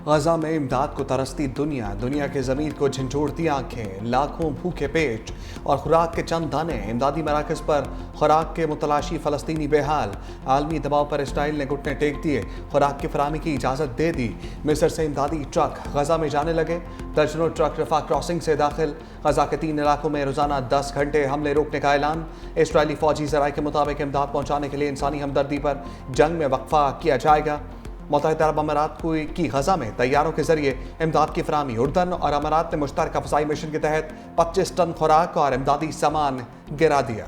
غزہ میں امداد کو ترستی دنیا کے ضمیر کو جھنجھوڑتی آنکھیں، لاکھوں بھوکے پیٹ اور خوراک کے چند دانے، امدادی مراکز پر خوراک کے متلاشی فلسطینی بے حال، عالمی دباؤ پر اسرائیل نے گھٹنے ٹیک دیے، خوراک کی فراہمی کی اجازت دے دی، مصر سے امدادی ٹرک غزہ میں جانے لگے، درجنوں ٹرک رفح کراسنگ سے داخل، غزہ کے 3 علاقوں میں روزانہ 10 گھنٹے حملے روکنے کا اعلان، اسرائیلی فوجی ذرائع کے مطابق امداد پہنچانے کے لیے انسانی ہمدردی پر جنگ میں وقفہ کیا جائے گا۔ متحدہ عرب امارات کی غزہ میں طیاروں کے ذریعے امداد کی فراہمی، اردن اور امارات نے مشترکہ فضائی مشن کے تحت 25 ٹن خوراک اور امدادی سامان گرا دیا۔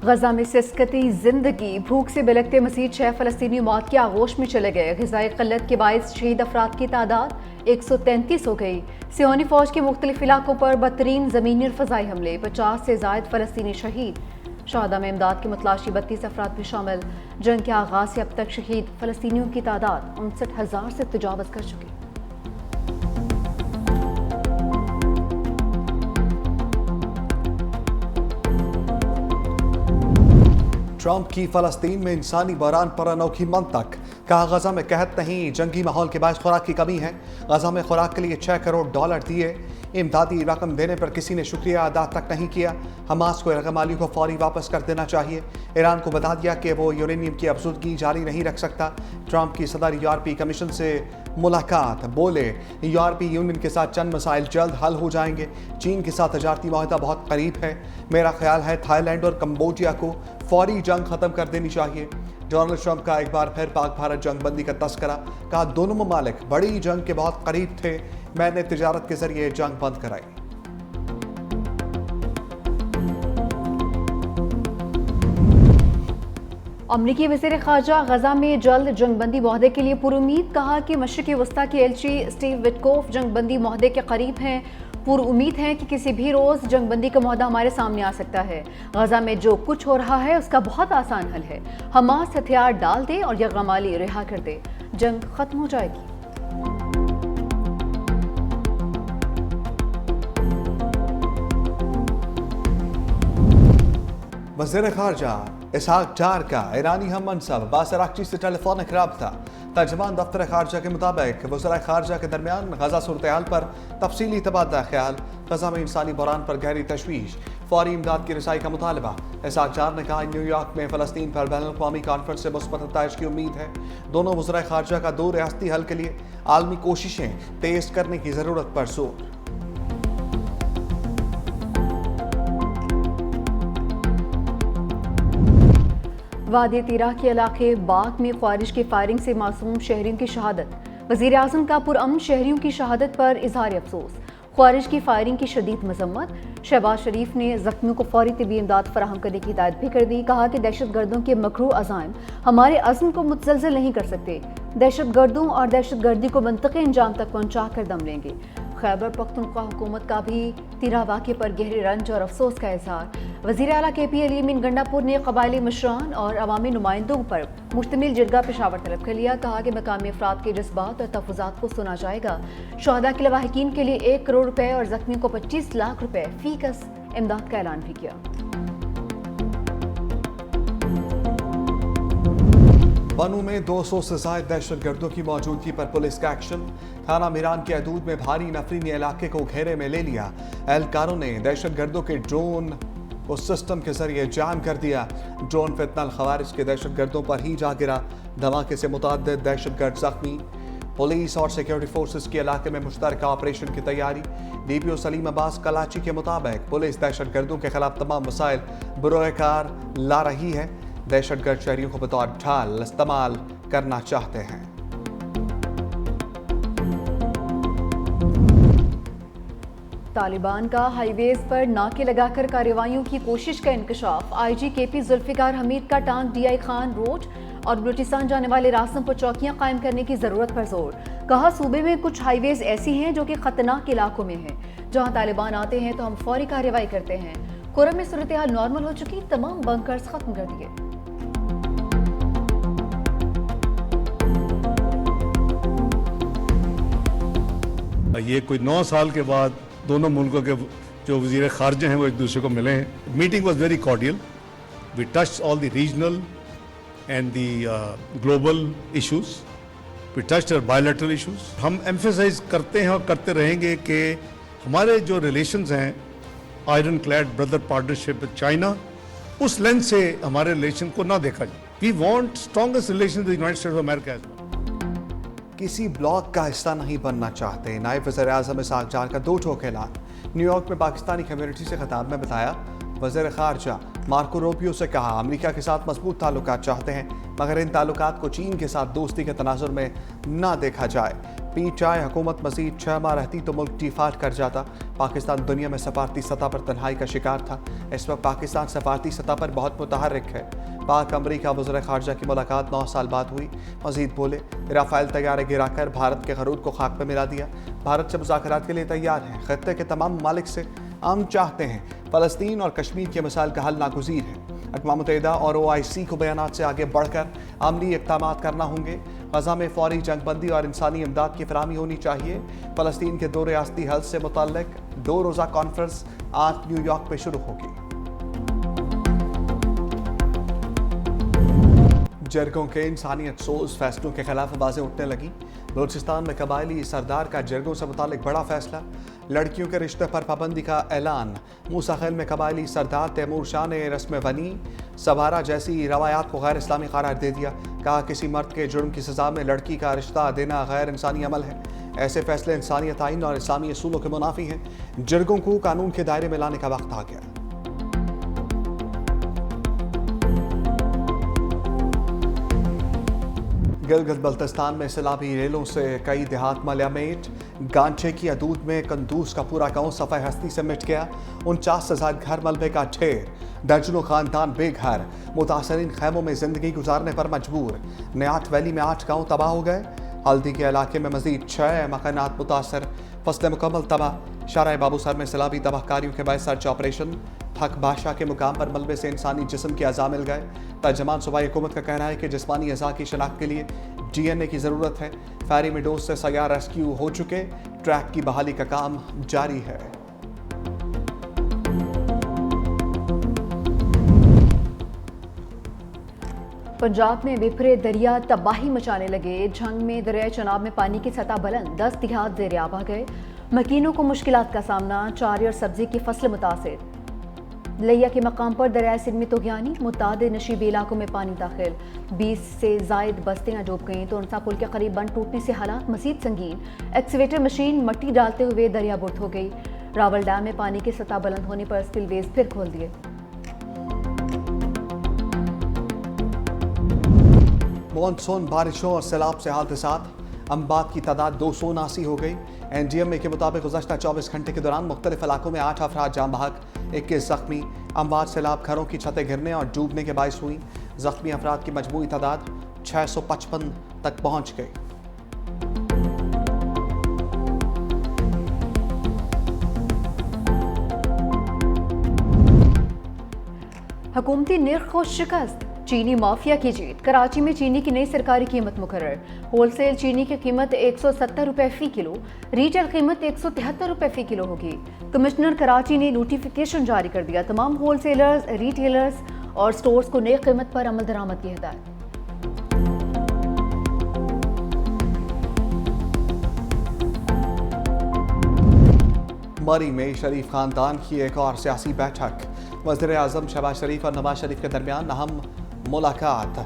غزہ میں سسکتی زندگی، بھوک سے بلکتے مزید 6 فلسطینی موت کی آغوش میں چلے گئے۔ غذائی قلت کے باعث شہید افراد کی تعداد 133 ہو گئی۔ صہیونی فوج کے مختلف علاقوں پر بدترین زمینی اور فضائی حملے، 50 سے زائد فلسطینی شہید۔ شہداء میں امداد کی متلاشی 32 افراد بھی شامل۔ جنگ کے آغاز سے اب تک شہید فلسطینیوں کی تعداد 59,000 سے تجاوز کر چکی۔ ٹرمپ کی فلسطین میں انسانی بحران پر انوکھی منطق، کہا غزہ میں قحط نہیں، جنگی ماحول کے باعث خوراک کی کمی ہے۔ غزہ میں خوراک کے لیے 6 کروڑ ڈالر دیے، امدادی رقم دینے پر کسی نے شکریہ ادا تک نہیں کیا۔ حماس کو رقمالیوں کو فوری واپس کر دینا چاہیے۔ ایران کو بتا دیا کہ وہ یورینیم کی افزودگی جاری نہیں رکھ سکتا۔ ٹرمپ کی صدر یورپی کمیشن سے ملاقات، بولے یورپی یونین کے ساتھ چند مسائل جلد حل ہو جائیں گے۔ چین کے ساتھ تجارتی معاہدہ بہت قریب ہے، میرا خیال ہے تھائی لینڈ اور کمبوڈیا کو فوری جنگ ختم کر دینی چاہیے۔ ڈونلڈ ٹرمپ کا ایک بار پھر پاک بھارت جنگ بندی کا تذکرہ، کہا دونوں ممالک بڑی جنگ کے بہت قریب تھے، میں نے تجارت کے ذریعے جنگ بند کرائی۔ امریکی وزیر خارجہ غزہ میں جلد جنگ بندی معاہدے کے لیے پر امید، کہا کہ مشرقی وسطی کے ایلچی اسٹیو وٹکوف جنگ بندی معاہدے کے قریب ہیں، پر امید ہیں کہ کسی بھی روز جنگ بندی کا معاہدہ ہمارے سامنے آ سکتا ہے۔ غزہ میں جو کچھ ہو رہا ہے اس کا بہت آسان حل ہے، حماس ہتھیار ڈال دے اور یرغمالی رہا کر دے، جنگ ختم ہو جائے گی۔ وزیر خارجہ اسحاق ڈار کا ایرانی ہم منصب عباس اراغچی سے ٹیلی فونک رابطہ، ترجمان دفتر خارجہ کے مطابق وزراء خارجہ کے درمیان غزہ صورتحال پر تفصیلی تبادلہ خیال، غزہ میں انسانی بحران پر گہری تشویش، فوری امداد کی رسائی کا مطالبہ۔ اسحاق ڈار نے کہا نیو یارک میں فلسطین پر بین الاقوامی کانفرنس سے مثبت نتائج کی امید ہے۔ دونوں وزراء خارجہ کا 2 ریاستی حل کے لیے عالمی کوششیں تیز کرنے کی ضرورت پر زور۔ وادی تیرہ کے علاقے باغ میں خوارج کی فائرنگ سے معصوم شہریوں کی شہادت، وزیر اعظم کا پرامن شہریوں کی شہادت پر اظہار افسوس، خوارج کی فائرنگ کی شدید مذمت۔ شہباز شریف نے زخمیوں کو فوری طبی امداد فراہم کرنے کی ہدایت بھی کر دی، کہا کہ دہشت گردوں کے مکروہ عزائم ہمارے عزم کو متزلزل نہیں کر سکتے، دہشت گردوں اور دہشت گردی کو منطقی انجام تک پہنچا کر دم لیں گے۔ خیبر پختونخوا حکومت کا بھی تیرہ واقعے پر گہرے رنج اور افسوس کا اظہار۔ وزیر اعلیٰ کے پی علی امین گنڈا پور نے قبائلی مشران اور عوامی نمائندوں پر مشتمل جرگہ پشاور طلب کر لیا، کہا کہ مقامی افراد کے جذبات اور تحفظات کو سنا جائے گا۔ شہداء کے لواحقین کے لیے 1 کروڑ روپے اور زخمیوں کو 25 لاکھ روپے فی کس امداد کا اعلان بھی کیا۔ بنوں میں 200 سے زائد دہشت گردوں کی موجودگی پر پولیس کا ایکشن، تھانہ میران کے حدود میں بھاری نفری نے علاقے کو گھیرے میں لے لیا، اہلکاروں نے دہشت گردوں کے ڈرون کو سسٹم کے ذریعے جام کر دیا، ڈرون فتنہ الخوارج کے دہشت گردوں پر ہی جا گرا، دھماکے سے متعدد دہشت گرد زخمی۔ پولیس اور سیکیورٹی فورسز کی علاقے میں مشترکہ آپریشن کی تیاری۔ ڈی پی او سلیم عباس کلاچی کے مطابق پولیس دہشت گردوں کے خلاف تمام وسائل بروئے کار لا رہی ہے، دہشت گرد شہریوں کو بطور ڈھال استعمال کرنا چاہتے ہیں۔ طالبان کا ہائی ویز پر ناکے لگا کر کارروائیوں کی کوشش کا انکشاف، آئی جی کے پی ذوالفقار حمید کا ٹانک ڈی آئی خان روڈ اور بلوچستان جانے والے راستوں پر چوکیاں قائم کرنے کی ضرورت پر زور، کہا صوبے میں کچھ ہائی ویز ایسی ہیں جو کہ خطرناک علاقوں میں ہیں، جہاں طالبان آتے ہیں تو ہم فوری کارروائی کرتے ہیں۔ کرم میں صورتحال نارمل ہو چکی، تمام بنکرز ختم کر دیے۔ یہ کوئی 9 سال کے بعد دونوں ملکوں کے جو وزیر خارجہ ہیں وہ ایک دوسرے کو ملے ہیں۔ Meeting was very cordial, we touch all the regional and the global issues. We touched our bilateral issues. हम emphasize करते हैं और करते रहेंगे कि हमारे जो relations हैं iron clad brother partnership with China, उस लेंस से हमारे रिलेशन को ना देखा जाए. We want strongest relation with United States of America as well. किसी ब्लॉक का हिस्सा नहीं बनना चाहते. नायब वज़ीर आज़म इसहाक डार का दो ठोक ऐलान. न्यूयॉर्क में पाकिस्तानी कम्युनिटी से खिताब में बताया, वज़ीर ख़ारजा मार्को रूबियो से कहा अमेरिका के साथ मजबूत ताल्लुकात चाहते हैं, मगर इन ताल्लुकात को चीन के साथ दोस्ती के तनाजुर में ना देखा जाए. पीटीआई हुकूमत मज़ीद 6 माह रहती तो मुल्क डिफ़ॉल्ट कर जाता. पाकिस्तान दुनिया में सफारती सतह पर तन्हाई का शिकार था. इस वक्त पाकिस्तान सफारती सतह पर बहुत मुतहर्रिक है. पाक अमरीका वज़ीर ख़ारजा की मुलाकात 9 साल बाद हुई. मज़ीद बोले, राफ़ेल तैयारे गिराकर भारत के गरूर को खाक पर मिला दिया. भारत से मुज़ाकरात के लिए तैयार है. खत्ते के तमाम ममालिक से हम चाहते हैं फ़लस्तीन और कश्मीर के मसाइल का हल नागुज़ीर है. अक़वाम मुत्तहिदा और OIC को बयानात से आगे बढ़कर अमली इक़दामात करना होंगे. गज़ा में फ़ौरी जंगबंदी और इंसानी इमदाद की फराहमी होनी चाहिए. फ़लस्तीन के 2 रियासती हल से मुतल्लिक़ 2 रोज़ा कॉन्फ्रेंस आज न्यूयॉर्क में शुरू होगी. जरगों के इंसानियत सोज फैसलों के खिलाफ आवाज़ें उठने लगी. बलूचिस्तान में कबायली सरदार का जरगों से मुतालिक बड़ा फैसला. लड़कियों के रिश्ते पर पाबंदी का ऐलान. मूसा खेल में कबायली सरदार तैमूर शाह ने रस्म वनी सवारा जैसी रवायात को गैर इस्लामी करार दे दिया. कहा किसी मर्द के जुर्म की सज़ा में लड़की का रिश्ता देना गैर इंसानी अमल है. ऐसे फैसले इंसानियत आइन और इस्लामी असूलों के मुनाफी हैं. जरगों को कानून के दायरे में लाने का वक्त आ गया. गिलगित बल्तिस्तान में सैलाबी रेलों से कई देहात मलयामेट. गांचे की हदूद में कंदूस का पूरा गांव सफ़े हस्ती से मिट गया. 49,000 घर मलबे का ढेर. दर्जनों खानदान बेघर. मुतासरीन खैमों में ज़िंदगी गुजारने पर मजबूर. न्याट वैली में 8 गाँव तबाह हो गए. हल्दी के इलाके में मज़ीद 6 मकानात मुतासर. फसलें मुकम्मल तबाह. शारा बाबूसर में सैलाबी तबाहकारियों के बाद सर्च ऑपरेशन. थक बादशाह के मुकाम पर मलबे से इंसानी जिस्म के अज़ा मिल गए. तर्जमान सूबाई हुकूमत का कहना है कि जिस्मानी अज़ा की शनाख्त के लिए DNA की ज़रूरत है. फेरी मेडोज से सयार रेस्क्यू हो चुके. ट्रैक की बहाली का काम जारी है. पंजाब में बिफरे दरिया तबाही मचाने लगे. झंग में दरिया चनाब में पानी की सतह बुलंद. 10 देहात ज़ेर आब आ गए. मकीनों को मुश्किलात का सामना. चारे और सब्जी की फसल मुतासिर. लिया के मकाम पर दरिया सिंध में तोगयानी. मुतादिद नशीबी इलाकों में पानी दाखिल. 20 से जायद बस्तियां डूब गईं. तो उनसा पुल के करीब बंद टूटने से हालात मजीद संगीन. एक्सवेटर मशीन मट्टी डालते हुए दरिया बुर्द हो गई. रावल डैम में पानी की सतह बुलंद होने पर स्पिलवेज फिर खोल दिए. मॉनसून बारिशों और सैलाब से हादसात. अम्बात की तादाद 279 हो गई. NDMA के मुताबिक गुज़श्ता 24 घंटे के दौरान मुख्तलिफ इलाकों में 8 अफराद जाम बहक, 21 ज़ख्मी. अम्बात सैलाब घरों की छतें गिरने और डूबने के बायस हुई. ज़ख्मी अफराद की मजमूई तादाद 655 तक पहुँच गई. हुकूमती निर्ख को शिकस्त. चीनी माफिया की जीत. कराची में चीनी की नई सरकारी कीमत मुकर्रर. होलसेल चीनी की कीमत 170 रुपये फ़ी किलो. रीटेल कीमत 173 रुपये फ़ी किलो होगी. कमिश्नर कराची ने नोटिफिकेशन जारी कर दिया. तमाम होलसेलर्स, रिटेलर्स और स्टोर्स को नई कीमत पर अमल दरामद की हिदायत. मरी में शरीफ खानदान की एक और सियासी बैठक. वज़ीर आज़म शहबाज शरीफ और नवाज शरीफ के दरमियान अहम मुलाकात.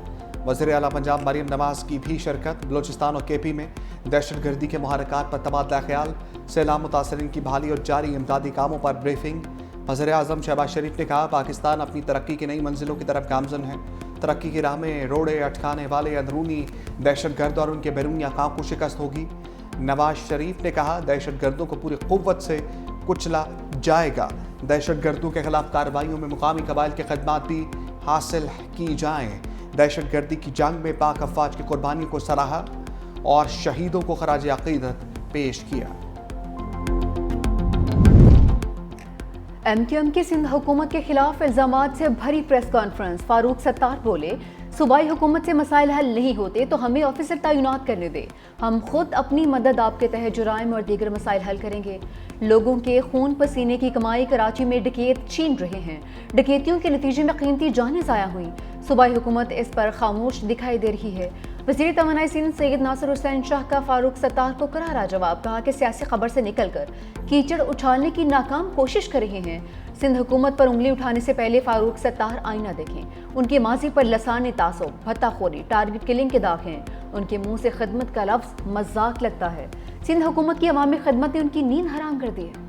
वज़ीर आला पंजाब मरीम नवाज की भी शिरकत. बलूचिस्तान और KP में दहशतगर्दी के मुहारकात पर तबादला ख्याल. सैलाब मुतासरीन की बहाली और जारी इमदादी कामों पर ब्रीफिंग. वज़ीर आज़म शहबाज शरीफ ने कहा पाकिस्तान अपनी तरक्की की नई मंजिलों की तरफ गामज़न है. तरक्की की राह में रोड़े अटकाने वाले अंदरूनी दहशतगर्द और उनके बैरूनी आकाओं को शिकस्त होगी. नवाज शरीफ ने कहा दहशतगर्दों को पूरी क़ुव्वत से कुचला जाएगा. दहशतगर्दों के खिलाफ कार्रवाइयों में मुकामी कबाइल के खदमात भी हासिल की जाएं. दहशतगर्दी की जंग में पाक अफवाज की कुर्बानियों को सराहा और शहीदों को खराज अक़ीदत पेश किया. MQM की सिंध हुकूमत के खिलाफ इल्जामात से भरी प्रेस कॉन्फ्रेंस. फारूक सत्तार बोले सूबाई हुकूमत से मसाइल हल नहीं होते तो हमें ऑफिसर तैनात करने दे. हम खुद अपनी मदद आपके तहत जुराइम और दीगर मसाइल हल करेंगे. लोगों के खून पसीने की कमाई कराची में डकैत छीन रहे हैं. डकैतियों के नतीजे में कीमती जानें ज़ाया हुई. सूबाई हुकूमत इस पर खामोश दिखाई दे रही है। वज़ीर तवानाई सिंध सैयद नासिर हुसैन शाह का फारूक सत्तार को करारा जवाब, कहा कि सियासी खबर से निकलकर कीचड़ उछालने की नाकाम कोशिश कर रहे हैं। सिंध हुकूमत पर उंगली उठाने से पहले फारूक सत्तार आईना देखें। उनके माजी पर लसानी तासुब, भत्ताखोरी, टारगेट किलिंग के दाग हैं। उनके मुंह से खिदमत का लफ्ज़ मजाक लगता है। सिंध हुकूमत की अवामी खिदमत ने उनकी नींद हराम कर दी है।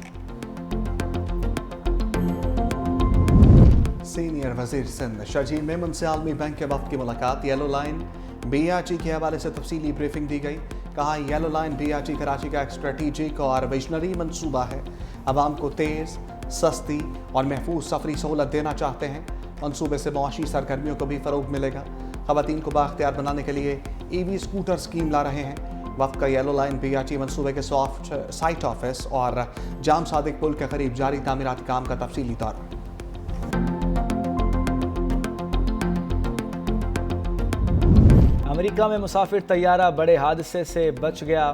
सीनियर वजीर सिंध शर्जील मेमन से आलमी बैंक के वक्त की मुलाकात। येलो लाइन BRT के हवाले से तफसीली ब्रीफिंग दी गई। कहा येलो लाइन BRT कराची का एक स्ट्रेटेजिक और विजनरी मंसूबा है। आवाम को तेज़, सस्ती और महफूज सफरी सहूलत देना चाहते हैं। मंसूबे से मुआशी सरगर्मियों को भी फ़रोग मिलेगा। ख़वातीन को बाख्तियार बनाने के लिए EV स्कूटर स्कीम ला रहे हैं। वक्त का येलो लाइन BRT मंसूबे के सॉफ्ट साइट ऑफिस और जाम सादिक पुल के करीब जारी तामीराती काम का तफसीली दौरा। अमेरिका में मुसाफिर तैयारा बड़े हादसे से बच गया।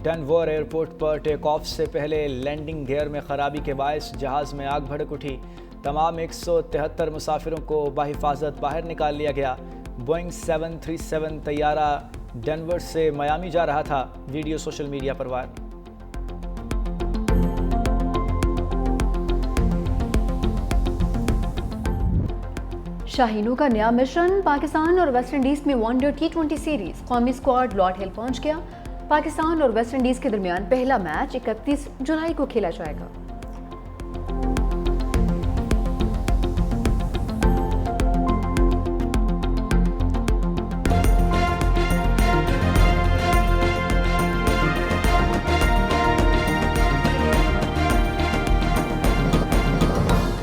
डेनवर एयरपोर्ट पर टेक ऑफ से पहले लैंडिंग गियर में खराबी के बायस जहाज़ में आग भड़क उठी। तमाम 173 मुसाफिरों को बाहिफाजत बाहर निकाल लिया गया। बोइंग 737 तैयारा डेनवर से मियामी जा रहा था। वीडियो सोशल मीडिया पर वायरल। शाहीनों का नया मिशन। पाकिस्तान और वेस्ट इंडीज में वनडे T20 सीरीज कौमी स्क्वाड लॉर्ड हिल पहुंच गया। पाकिस्तान और वेस्ट इंडीज के दरमियान पहला मैच 31 जुलाई को खेला जाएगा।